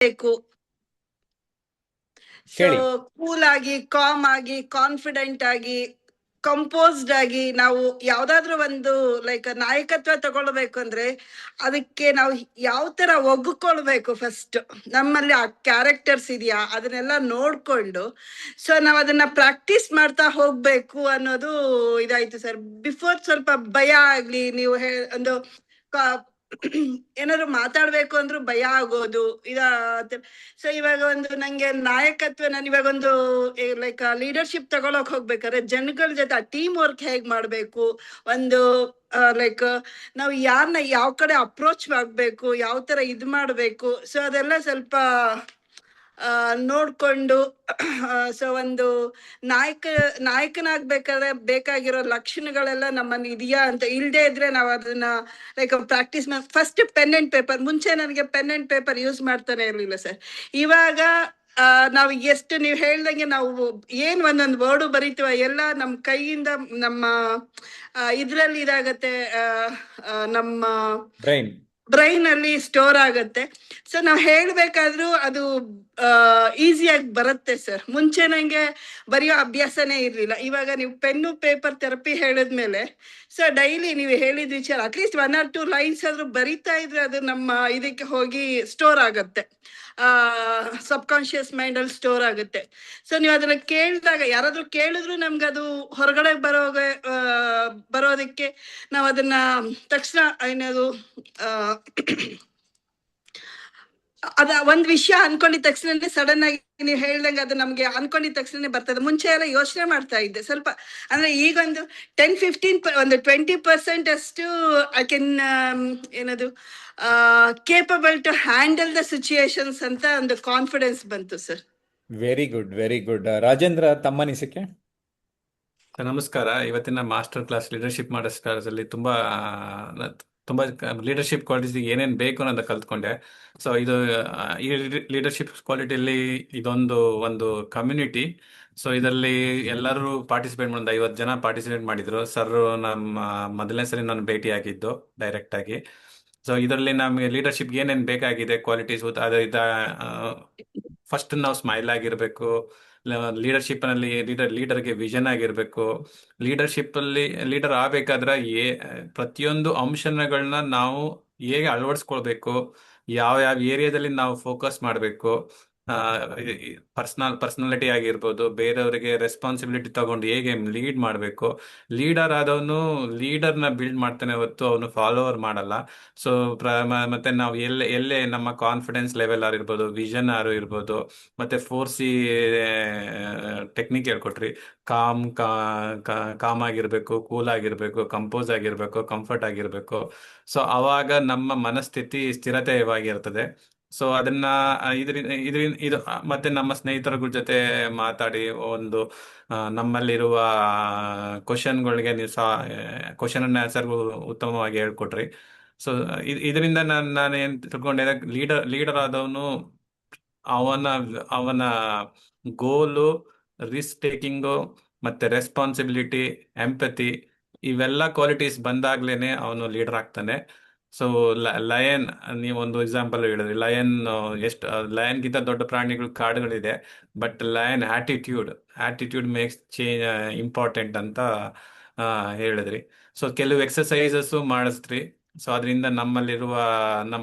ಬೇಕು. ಸೊ ಕೇಳಿ. ಕೂಲ್ ಆಗಿ, ಕಾಮ್ ಆಗಿ, ಕಾನ್ಫಿಡೆಂಟ್ ಆಗಿ, ಕಂಪೋಸ್ಡ್ ಆಗಿ ನಾವು ಯಾವ್ದಾದ್ರು ಒಂದು ಲೈಕ್ ನಾಯಕತ್ವ ತಗೊಳ್ಬೇಕು ಅಂದ್ರೆ ಅದಕ್ಕೆ ನಾವು ಯಾವ ತರ ಒಗ್ಗಿಕೊಳ್ಬೇಕು, ಫಸ್ಟ್ ನಮ್ಮಲ್ಲಿ ಆ ಕ್ಯಾರೆಕ್ಟರ್ಸ್ ಇದೆಯಾ ಅದನ್ನೆಲ್ಲ ನೋಡ್ಕೊಂಡು ಸೊ ನಾವ್ ಅದನ್ನ ಪ್ರಾಕ್ಟೀಸ್ ಮಾಡ್ತಾ ಹೋಗ್ಬೇಕು ಅನ್ನೋದು ಇದಾಯ್ತು ಸರ್. ಬಿಫೋರ್ ಸ್ವಲ್ಪ ಭಯ ಆಗ್ಲಿ, ನೀವು ಒಂದು ಏನಾದ್ರು ಮಾತಾಡ್ಬೇಕು ಅಂದ್ರೂ ಭಯ ಆಗೋದು ಇದ. ಸೊ ಇವಾಗ ಒಂದು ನಂಗೆ ನಾಯಕತ್ವ, ನಾನು ಇವಾಗ ಒಂದು ಲೈಕ್ ಲೀಡರ್ಶಿಪ್ ತಗೊಳಕ್ ಹೋಗ್ಬೇಕಾದ್ರೆ ಜನಗಳ ಜೊತೆ ಆ ಟೀಮ್ ವರ್ಕ್ ಹೇಗ್ ಮಾಡ್ಬೇಕು, ಒಂದು ಲೈಕ್ ನಾವು ಯಾರನ್ನ ಯಾವ ಕಡೆ ಅಪ್ರೋಚ್ ಆಗ್ಬೇಕು, ಯಾವ ತರ ಇದ್ ಮಾಡ್ಬೇಕು, ಸೊ ಅದೆಲ್ಲ ಸ್ವಲ್ಪ ನೋಡ್ಕೊಂಡು ಸೊ ಒಂದು ನಾಯಕನಾಗ್ಬೇಕಾದ್ರೆ ಬೇಕಾಗಿರೋ ಲಕ್ಷಣಗಳೆಲ್ಲ ನಮ್ಮಲ್ಲಿ ಇದೆಯಾ ಅಂತ, ಇಲ್ದೇ ಇದ್ರೆ ನಾವು ಅದನ್ನ like practice first pen and paper. ಮುಂಚೆ ನನಗೆ ಪೆನ್ ಅಂಡ್ ಪೇಪರ್ ಯೂಸ್ ಮಾಡ್ತಾನೆ ಇರ್ಲಿಲ್ಲ ಸರ್. ಇವಾಗ ನಾವು ಎಷ್ಟು ನೀವು ಹೇಳ್ದಂಗೆ ನಾವು ಏನ್ ಒಂದೊಂದು ವರ್ಡು ಬರೀತೀವ ಎಲ್ಲ ನಮ್ಮ ಕೈಯಿಂದ ನಮ್ಮ ಇದ್ರಲ್ಲಿ ಇದಾಗತ್ತೆ, ನಮ್ಮ ಬ್ರೈನ್ ಅಲ್ಲಿ ಸ್ಟೋರ್ ಆಗತ್ತೆ. ಸೊ ನಾವ್ ಹೇಳ್ಬೇಕಾದ್ರೂ ಅದು ಈಸಿಯಾಗಿ ಬರುತ್ತೆ ಸರ್. ಮುಂಚೆ ನಂಗೆ ಬರೆಯೋ ಅಭ್ಯಾಸನೇ ಇರ್ಲಿಲ್ಲ. ಇವಾಗ ನೀವು ಪೆನ್ನು ಪೇಪರ್ ಥೆರಪಿ ಹೇಳಿದ್ಮೇಲೆ ಸೊ ಡೈಲಿ ನೀವು ಹೇಳಿದ ವಿಚಾರ ಅಟ್ಲೀಸ್ಟ್ 1 or 2 ಲೈನ್ಸ್ ಆದ್ರೂ ಬರಿತಾ ಇದ್ರೆ ಅದು ನಮ್ಮ ಇದಕ್ಕೆ ಹೋಗಿ ಸ್ಟೋರ್ ಆಗತ್ತೆ, ಸಬ್ ಕಾನ್ಶಿಯಸ್ ಮೈಂಡ್ ಅಲ್ಲಿ ಸ್ಟೋರ್ ಆಗುತ್ತೆ. ಸೊ ನೀವು ಅದನ್ನ ಕೇಳಿದಾಗ, ಯಾರಾದ್ರೂ ಕೇಳಿದ್ರು ನಮ್ಗದು ಹೊರಗಡೆ ಬರೋದಕ್ಕೆ ನಾವ್ ಅದನ್ನ ತಕ್ಷಣ ಏನದು ಅದ ಒಂದ್ ವಿಷಯ ಅನ್ಕೊಂಡಿದ ತಕ್ಷಣ ಸಡನ್ ಆಗಿ ನೀವು ಹೇಳ್ದಂಗೆ ಅದು ನಮ್ಗೆ ಅನ್ಕೊಂಡಿದ ತಕ್ಷಣ ಬರ್ತದೆ. ಮುಂಚೆ ಎಲ್ಲ ಯೋಚನೆ ಮಾಡ್ತಾ ಇದ್ದೆ ಸ್ವಲ್ಪ, ಅಂದ್ರೆ ಈಗ ಒಂದು 10-15 ಒಂದು 20% ಅಷ್ಟು ಐ ಕ್ಯಾನ್ ಏನದು capable to handle the situations ಅಂತ ಒಂದು ಕಾನ್ಫಿಡೆನ್ಸ್ ಬಂತು sir. Very good, very good. Rajendra, ತಮ್ಮ ಅನಿಸಿಕೆ? ನಮಸ್ಕಾರ. ಇವತ್ತಿನ ಮಾಸ್ಟರ್ ಕ್ಲಾಸ್ ಲೀಡರ್ಶಿಪ್ ಮಾಸ್ಟರ್ ಅಲ್ಲಿ ತುಂಬಾ ಲೀಡರ್ಶಿಪ್ ಕ್ವಾಲಿಟೀಸ್ ಏನೇನ್ ಬೇಕು ಅನ್ನೋದ ಕಲ್ತ್ಕೊಂಡೆ. ಸೊ ಇದು ಈ ಲೀಡರ್ಶಿಪ್ ಕ್ವಾಲಿಟಿಯಲ್ಲಿ ಒಂದು ಕಮ್ಯುನಿಟಿ. ಸೊ ಇದರಲ್ಲಿ ಎಲ್ಲರೂ ಪಾರ್ಟಿಸಿಪೇಟ್ ಮಾಡಿದ 50 ಜನ ಪಾರ್ಟಿಸಿಪೇಟ್ ಮಾಡಿದ್ರು. ಸರ್ ನಮ್ಮ ಮೊದಲನೇ ಸರಿ ನಾನು ಭೇಟಿ ಆಗಿದ್ದು ಡೈರೆಕ್ಟ್ ಆಗಿ. ಸೊ ಇದರಲ್ಲಿ ನಮಗೆ ಲೀಡರ್ಶಿಪ್ ಏನೇನ್ ಬೇಕಾಗಿದೆ ಕ್ವಾಲಿಟೀಸ್, ಫಸ್ಟ್ ನಾವು ಸ್ಮೈಲ್ ಆಗಿರ್ಬೇಕು. ಲೀಡರ್ಶಿಪ್ ನಲ್ಲಿ ಲೀಡರ್ಗೆ ವಿಷನ್ ಆಗಿರ್ಬೇಕು. ಲೀಡರ್ ಆಗ್ಬೇಕಾದ್ರೆ ಪ್ರತಿಯೊಂದು ಅಂಶಗಳನ್ನ ನಾವು ಹೇಗೆ ಅಳವಡಿಸ್ಕೊಳ್ಬೇಕು, ಯಾವ ಏರಿಯಾದಲ್ಲಿ ನಾವು ಫೋಕಸ್ ಮಾಡಬೇಕು, ಪರ್ಸನಾಲಿಟಿ ಆಗಿರ್ಬೋದು, ಬೇರೆಯವರಿಗೆ ರೆಸ್ಪಾನ್ಸಿಬಿಲಿಟಿ ತಗೊಂಡು ಹೇಗೆ ಲೀಡ್ ಮಾಡಬೇಕು. ಲೀಡರ್ ಆದವನು ಲೀಡರ್ನ ಬಿಲ್ಡ್ ಮಾಡ್ತಾನೆ ಹೊತ್ತು ಅವನು ಫಾಲೋವರ್ ಮಾಡಲ್ಲ. ಸೊ ಮತ್ತೆ ನಾವು ಎಲ್ಲೇ ನಮ್ಮ ಕಾನ್ಫಿಡೆನ್ಸ್ ಲೆವೆಲ್ ಆಗಿರ್ಬೋದು, ವಿಷನ್ ಇರ್ಬೋದು, ಮತ್ತೆ 4C ಟೆಕ್ನಿಕ್ ಹೇಳ್ಕೊಟ್ರಿ. ಕಾಮ್ ಆಗಿರ್ಬೇಕು, ಕೂಲ್ ಆಗಿರ್ಬೇಕು, ಕಂಪೋಸ್ ಆಗಿರ್ಬೇಕು, ಕಂಫರ್ಟ್ ಆಗಿರ್ಬೇಕು. ಸೊ ಅವಾಗ ನಮ್ಮ ಮನಸ್ಥಿತಿ ಸ್ಥಿರತೆವಾಗಿರ್ತದೆ. ಸೊ ಅದನ್ನ ಇದು ಮತ್ತೆ ನಮ್ಮ ಸ್ನೇಹಿತರ ಜೊತೆ ಮಾತಾಡಿ ಒಂದು ನಮ್ಮಲ್ಲಿರುವ ಕ್ವಶನ್ಗಳಿಗೆ ನೀವು ಕ್ವಶನ್ ಅನ್ನ ಆನ್ಸರ್ ಉತ್ತಮವಾಗಿ ಹೇಳ್ಕೊಟ್ರಿ. ಸೊ ಇದರಿಂದ ನಾನು ಏನ್ ತಿಳ್ಕೊಂಡೆ, ಲೀಡರ್ ಆದವನು ಅವನ ಗೋಲು, ರಿಸ್ಕ್ ಟೇಕಿಂಗು, ಮತ್ತೆ ರೆಸ್ಪಾನ್ಸಿಬಿಲಿಟಿ, ಎಂಪತಿ, ಇವೆಲ್ಲ ಕ್ವಾಲಿಟೀಸ್ ಬಂದಾಗ್ಲೇನೆ ಅವನು ಲೀಡರ್ ಆಗ್ತಾನೆ. ಸೊ ಲಯನ್, ನೀವೊಂದು ಎಕ್ಸಾಂಪಲ್ ಹೇಳಿದ್ರಿ. ಲಯನ್ಗಿಂತ ದೊಡ್ಡ ಪ್ರಾಣಿಗಳು ಕಾಡುಗಳಿದೆ, but lion attitude makes change important ಅಂತ ಹೇಳಿದ್ರಿ. ಸೊ ಕೆಲವು ಎಕ್ಸಸೈಸಸ್ ಮಾಡಿಸ್ರಿ. ಸೊ ಅದರಿಂದ ನಮ್ಮಲ್ಲಿರುವ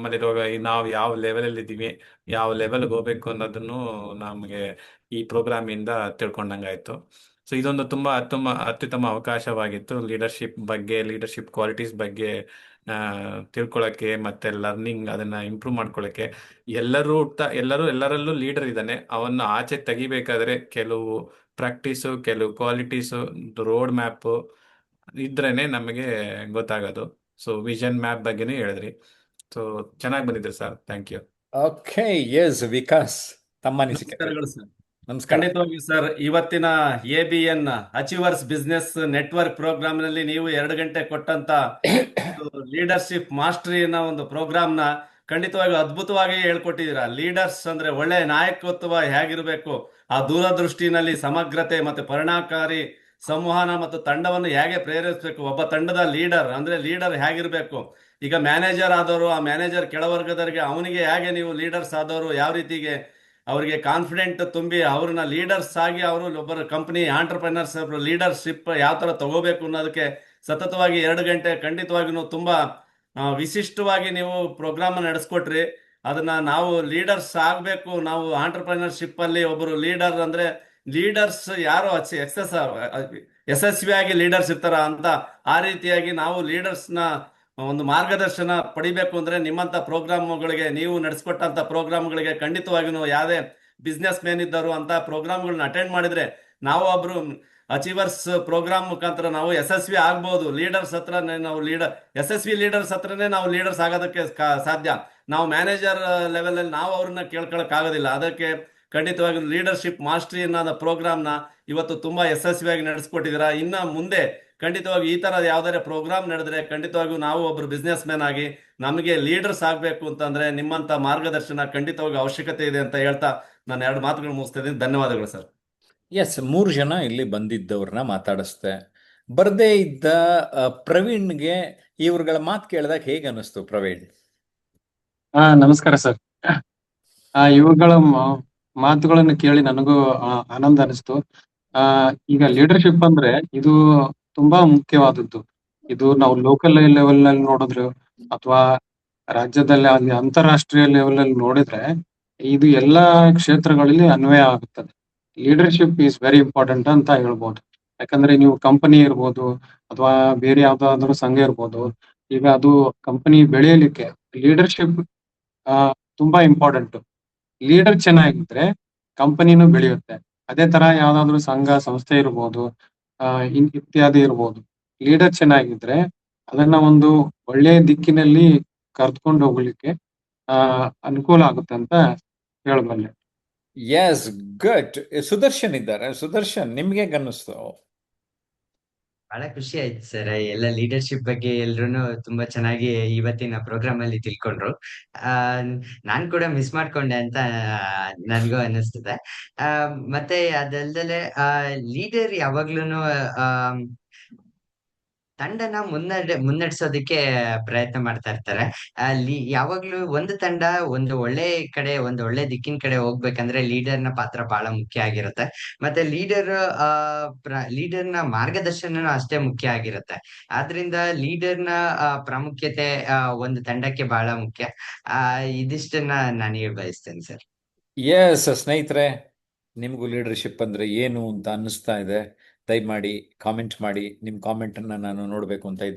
ನಾವು ಯಾವ ಲೆವೆಲ್ ಇದ್ದೀವಿ, ಯಾವ ಲೆವೆಲ್ಗೆ ಹೋಗ್ಬೇಕು ಅನ್ನೋದನ್ನು ನಮಗೆ ಈ ಪ್ರೋಗ್ರಾಮ್ ಇಂದ ತಿಳ್ಕೊಂಡಂಗಾಯ್ತು. ಸೊ ಇದೊಂದು ತುಂಬಾ ಅತ್ಯುತ್ತಮ ಅವಕಾಶವಾಗಿತ್ತು ಲೀಡರ್ಶಿಪ್ ಕ್ವಾಲಿಟೀಸ್ ಬಗ್ಗೆ ತಿಳ್ಕೊಳಕ್ಕೆ ಮತ್ತೆ ಲರ್ನಿಂಗ್, ಅದನ್ನ ಇಂಪ್ರೂವ್ ಮಾಡ್ಕೊಳಕ್ಕೆ. ಎಲ್ಲರಲ್ಲೂ ಲೀಡರ್ ಇದ್ದಾನೆ. ಅವನ್ನ ಆಚೆ ತೆಗಿಬೇಕಾದ್ರೆ ಕೆಲವು ಪ್ರಾಕ್ಟೀಸು, ಕೆಲವು ಕ್ವಾಲಿಟೀಸು, ರೋಡ್ ಮ್ಯಾಪ್ ಇದ್ರೇನೆ ನಮಗೆ ಗೊತ್ತಾಗೋದು. ಸೊ ವಿಷನ್ ಮ್ಯಾಪ್ ಬಗ್ಗೆನೇ ಹೇಳಿದ್ರಿ. ಸೊ ಚೆನ್ನಾಗಿ ಬಂದಿದ್ರಿ sir, thank you. Okay, yes Vikas, ತಮ್ಮ ಅನಿಸಿಕೆ? ನಮಸ್ಕಾರಗಳು ಸರ್. ನಮಸ್ಕಾರ. ಖಂಡಿತವಾಗಿಯೂ ಸರ್, ಇವತ್ತಿನ ABN achievers business network programme ನಲ್ಲಿ ನೀವು 2 ಗಂಟೆ ಕೊಟ್ಟಂತ ಲೀಡರ್ಶಿಪ್ ಮಾಸ್ಟರಿನ ಒಂದು ಪ್ರೋಗ್ರಾಮ್ನ ಖಂಡಿತವಾಗಿ ಅದ್ಭುತವಾಗಿ ಹೇಳ್ಕೊಟ್ಟಿದ್ದೀರಾ. ಲೀಡರ್ಸ್ ಅಂದ್ರೆ ಒಳ್ಳೆ ನಾಯಕತ್ವ ಹೇಗಿರ್ಬೇಕು, ಆ ದೂರದೃಷ್ಟಿನಲ್ಲಿ ಸಮಗ್ರತೆ ಮತ್ತೆ ಪರಿಣಾಮಕಾರಿ ಸಂವಹನ ಮತ್ತು ತಂಡವನ್ನು ಹೇಗೆ ಪ್ರೇರೇಪಿಸಬೇಕು, ಒಬ್ಬ ತಂಡದ ಲೀಡರ್ ಹೇಗಿರ್ಬೇಕು, ಈಗ ಮ್ಯಾನೇಜರ್ ಆದವರು, ಆ ಮ್ಯಾನೇಜರ್ ಕೆಳವರ್ಗದವರಿಗೆ ಅವನಿಗೆ ಹೇಗೆ ನೀವು ಲೀಡರ್ಸ್ ಆದವರು ಯಾವ ರೀತಿಗೆ ಅವರಿಗೆ ಕಾನ್ಫಿಡೆಂಟ್ ತುಂಬಿ ಅವ್ರನ್ನ ಲೀಡರ್ಸ್ ಆಗಿ ಅವರು ಒಬ್ಬರ ಕಂಪನಿ ಆಂಟರ್ಪ್ರಿನರ್ಸ್ ಲೀಡರ್ಶಿಪ್ ಯಾವ ತರ ತಗೋಬೇಕು ಅನ್ನೋದಕ್ಕೆ ಸತತವಾಗಿ 2 ಗಂಟೆ ಖಂಡಿತವಾಗಿಯೂ ತುಂಬಾ ವಿಶಿಷ್ಟವಾಗಿ ನೀವು ಪ್ರೋಗ್ರಾಮ್ ನಡೆಸ್ಕೊಟ್ರಿ. ಅದನ್ನ ನಾವು ಲೀಡರ್ಸ್ ಆಗಬೇಕು, ನಾವು ಆಂಟರ್ಪ್ರಿನರ್ಶಿಪ್ ಅಲ್ಲಿ ಒಬ್ಬರು ಲೀಡರ್ ಅಂದ್ರೆ ಲೀಡರ್ಸ್ ಯಾರು ಯಶಸ್ವಿಯಾಗಿ ಲೀಡರ್ಸ್ ಇರ್ತಾರ ಅಂತ ಆ ರೀತಿಯಾಗಿ ನಾವು ಲೀಡರ್ಸ್ನ ಒಂದು ಮಾರ್ಗದರ್ಶನ ಪಡಿಬೇಕು ಅಂದ್ರೆ ನಿಮ್ಮಂತ ಪ್ರೋಗ್ರಾಮ್ಗಳಿಗೆ, ನೀವು ನಡೆಸ್ಕೊಟ್ಟಂತ ಪ್ರೋಗ್ರಾಮ್ಗಳಿಗೆ ಖಂಡಿತವಾಗಿಯೂ ಯಾವುದೇ ಬಿಸ್ನೆಸ್ ಮ್ಯಾನ್ ಇದ್ದರು ಅಂತ ಪ್ರೋಗ್ರಾಮ್ಗಳನ್ನ ಅಟೆಂಡ್ ಮಾಡಿದ್ರೆ ನಾವು ಒಬ್ರು ಅಚೀವರ್ಸ್ ಪ್ರೋಗ್ರಾಮ್ ಮುಖಾಂತರ ನಾವು ಯಶಸ್ವಿ ಆಗ್ಬೋದು. ಲೀಡರ್ಸ್ ಹತ್ರನೇ ನಾವು ಯಶಸ್ವಿ ಲೀಡರ್ಸ್ ಹತ್ರನೇ ನಾವು ಲೀಡರ್ಸ್ ಆಗೋದಕ್ಕೆ ಸಾಧ್ಯ. ನಾವು ಮ್ಯಾನೇಜರ್ ಲೆವೆಲ್ ಅಲ್ಲಿ ನಾವು ಅವ್ರನ್ನ ಕೇಳ್ಕೊಳಕ್ ಆಗೋದಿಲ್ಲ. ಅದಕ್ಕೆ ಖಂಡಿತವಾಗಿ ಲೀಡರ್ಶಿಪ್ ಮಾಸ್ಟರಿ ಅನ್ನೋದ ಪ್ರೋಗ್ರಾಮ್ನ ಇವತ್ತು ತುಂಬಾ ಯಶಸ್ವಿಯಾಗಿ ನಡೆಸ್ಕೊಟ್ಟಿದ್ದೀರಾ. ಇನ್ನ ಮುಂದೆ ಖಂಡಿತವಾಗಿ ಈ ತರ ಯಾವ್ದಾರ ಪ್ರೋಗ್ರಾಮ್ ನಡೆದ್ರೆ ಖಂಡಿತವಾಗಿಯೂ ನಾವು ಒಬ್ರು ಬಿಸ್ನೆಸ್ ಮ್ಯಾನ್ ಆಗಿ ನಮಗೆ ಲೀಡರ್ಸ್ ಆಗ್ಬೇಕು ಅಂತಂದ್ರೆ ನಿಮ್ಮಂತ ಮಾರ್ಗದರ್ಶನ ಖಂಡಿತವಾಗಿ ಅವಶ್ಯಕತೆ ಇದೆ ಅಂತ ಹೇಳ್ತಾ ನಾನು 2 ಮಾತುಗಳು ಮುಗಿಸ್ತಾ ಇದ್ದೀನಿ. ಧನ್ಯವಾದಗಳು ಸರ್. ಎಸ್, 3 ಜನ ಇಲ್ಲಿ ಬಂದಿದ್ದವ್ರನ್ನ ಮಾತಾಡಿಸ್ದೆ. ಬರ್ದೇ ಇದ್ದ ಪ್ರವೀಣ್ಗೆ ಇವ್ರುಗಳ ಮಾತು ಕೇಳಿದಾಗ ಹೇಗೆ ಅನಿಸ್ತು ಪ್ರವೀಣ್? ನಮಸ್ಕಾರ ಸರ್. ಇವುಗಳ ಮಾತುಗಳನ್ನು ಕೇಳಿ ನನಗೂ ಆನಂದ ಅನಿಸ್ತು. ಈಗ ಲೀಡರ್ಶಿಪ್ ಅಂದ್ರೆ ಇದು ತುಂಬಾ ಮುಖ್ಯವಾದದ್ದು. ಇದು ನಾವು ಲೋಕಲ್ ಲೆವೆಲ್ ನಲ್ಲಿ ನೋಡಿದ್ರು ಅಥವಾ ರಾಜ್ಯದಲ್ಲಿ ಅಲ್ಲಿ ಅಂತಾರಾಷ್ಟ್ರೀಯ ಲೆವೆಲ್ ಅಲ್ಲಿ ನೋಡಿದ್ರೆ ಇದು ಎಲ್ಲಾ ಕ್ಷೇತ್ರಗಳಲ್ಲಿ ಅನ್ವಯ ಆಗುತ್ತದೆ. ಲೀಡರ್ಶಿಪ್ ಈಸ್ ವೆರಿ ಇಂಪಾರ್ಟೆಂಟ್ ಅಂತ ಹೇಳ್ಬೋದು. ಯಾಕಂದ್ರೆ ನೀವು ಕಂಪನಿ ಇರ್ಬೋದು ಅಥವಾ ಬೇರೆ ಯಾವ್ದಾದ್ರು ಸಂಘ ಇರ್ಬೋದು, ಈಗ ಅದು ಕಂಪನಿ ಬೆಳೆಯಲಿಕ್ಕೆ ಲೀಡರ್ಶಿಪ್ ತುಂಬಾ ಇಂಪಾರ್ಟೆಂಟ್. ಲೀಡರ್ ಚೆನ್ನಾಗಿದ್ರೆ ಕಂಪನಿನೂ ಬೆಳೆಯುತ್ತೆ. ಅದೇ ತರ ಯಾವ್ದಾದ್ರು ಸಂಘ ಸಂಸ್ಥೆ ಇರ್ಬೋದು, ಇತ್ಯಾದಿ ಇರ್ಬೋದು. ಲೀಡರ್ ಚೆನ್ನಾಗಿದ್ರೆ ಅದನ್ನ ಒಂದು ಒಳ್ಳೆಯ ದಿಕ್ಕಿನಲ್ಲಿ ಕರ್ದ್ಕೊಂಡು ಹೋಗ್ಲಿಕ್ಕೆ ಅನುಕೂಲ ಆಗುತ್ತೆ ಅಂತ ಹೇಳಬಲ್ಲೆ. S, good. ಸುದರ್ಶನ್ ಇದ್ದಾರೆ. ಸುದರ್ಶನ್, ನಿಮ್ಗೆ ಹೇಗೆ ಅನ್ನಿಸ್ತು? ಬಹಳ ಖುಷಿ ಆಯ್ತು ಸರ್. ಎಲ್ಲ ಲೀಡರ್ಶಿಪ್ ಬಗ್ಗೆ ಎಲ್ರು ತುಂಬಾ ಚೆನ್ನಾಗಿ ಇವತ್ತಿನ ಪ್ರೋಗ್ರಾಮ್ ಅಲ್ಲಿ ತಿಳ್ಕೊಂಡ್ರು. ನಾನ್ ಕೂಡ ಮಿಸ್ ಮಾಡ್ಕೊಂಡೆ ಅಂತ ನನ್ಗೂ ಅನ್ನಿಸ್ತದೆ. ಮತ್ತೆ ಅದಲ್ದಲೆ ಲೀಡರ್ ಯಾವಾಗ್ಲೂನು ತಂಡನ ಮುನ್ನಡೆಸೋದಕ್ಕೆ ಪ್ರಯತ್ನ ಮಾಡ್ತಾ ಇರ್ತಾರೆ. ಅಲ್ಲಿ ಯಾವಾಗ್ಲೂ ಒಂದು ತಂಡ ಒಂದು ಒಳ್ಳೆ ದಿಕ್ಕಿನ ಕಡೆ ಹೋಗ್ಬೇಕಂದ್ರೆ ಲೀಡರ್ನ ಪಾತ್ರ ಬಹಳ ಮುಖ್ಯ ಆಗಿರುತ್ತೆ. ಮತ್ತೆ ಲೀಡರ್ನ ಮಾರ್ಗದರ್ಶನನೂ ಅಷ್ಟೇ ಮುಖ್ಯ ಆಗಿರುತ್ತೆ. ಆದ್ರಿಂದ ಲೀಡರ್ನ ಪ್ರಾಮುಖ್ಯತೆ ಒಂದು ತಂಡಕ್ಕೆ ಬಹಳ ಮುಖ್ಯ. ಇದಿಷ್ಟನ್ನ ನಾನು ಬಯಸ್ತೇನೆ ಸರ್. ಎಸ್ ಸ್ನೇಹಿತರೆ, ನಿಮಗೂ ಲೀಡರ್ಶಿಪ್ ಅಂದ್ರೆ ಏನು ಅಂತ ಅನ್ನಿಸ್ತಾ ಇದೆ? ದಯಮಾಡಿ ಕಾಮೆಂಟ್ ಮಾಡಿ. ನಿಮ್ಮ ಕಾಮೆಂಟನ್ನು ನಾನು ನೋಡಬೇಕು ಅಂತ